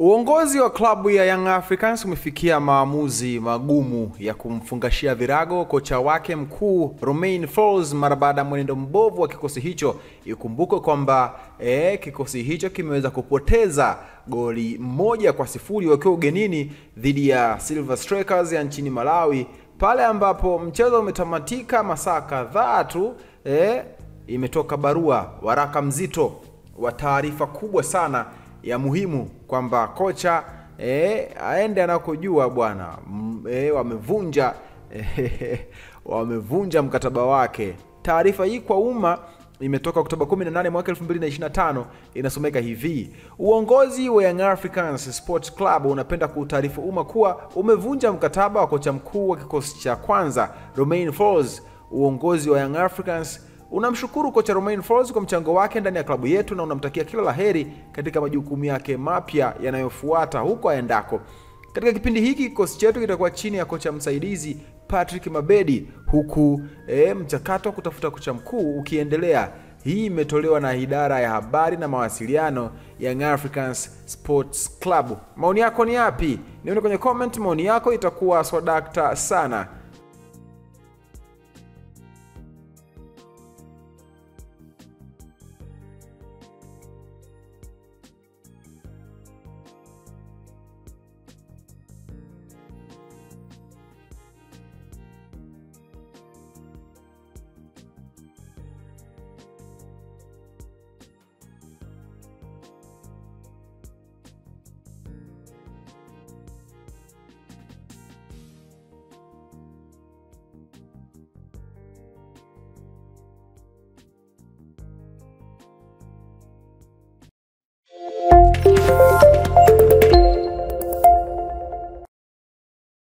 Uongozi wa klabu ya Young Africans umefikia maamuzi magumu ya kumfungashia virago kocha wake mkuu Romain Folz mara baada ya mwenendo mbovu wa kikosi hicho. Ikumbuke kwamba kikosi hicho kimeweza kupoteza goli 1-0 wakiwa ugenini dhidi ya Silver Strikers ya nchini Malawi, pale ambapo mchezo umetamatika masaa kadhaa tu. Imetoka waraka mzito wa taarifa kubwa sana ya kwamba kocha aende anakojua bwana. Wamevunja mkataba wake. Taarifa hii kwa umma imetoka Oktoba 18 mwaka 2025, inasomeka hivi: uongozi wa Young Africans Sports Club unapenda kuutaarifu umma kuwa umevunja mkataba wa kocha mkuu wa kikosi cha kwanza Romain Folz. Uongozi wa Young Africans unamshukuru kocha Romain Folz kwa mchango wake ndani ya klabu yetu na unamtakia kila laheri katika majukumu yake mapya yanayofuata huko aendako. Katika kipindi hiki kikosi chetu kitakuwa chini ya kocha msaidizi Patrick Mabedi, huku mchakato wa kutafuta kocha mkuu ukiendelea. Hii imetolewa na idara ya habari na mawasiliano Young Africans Sports Club. Maoni yako ni yapi? Nione kwenye comment, maoni yako itakuwa swadakta sana.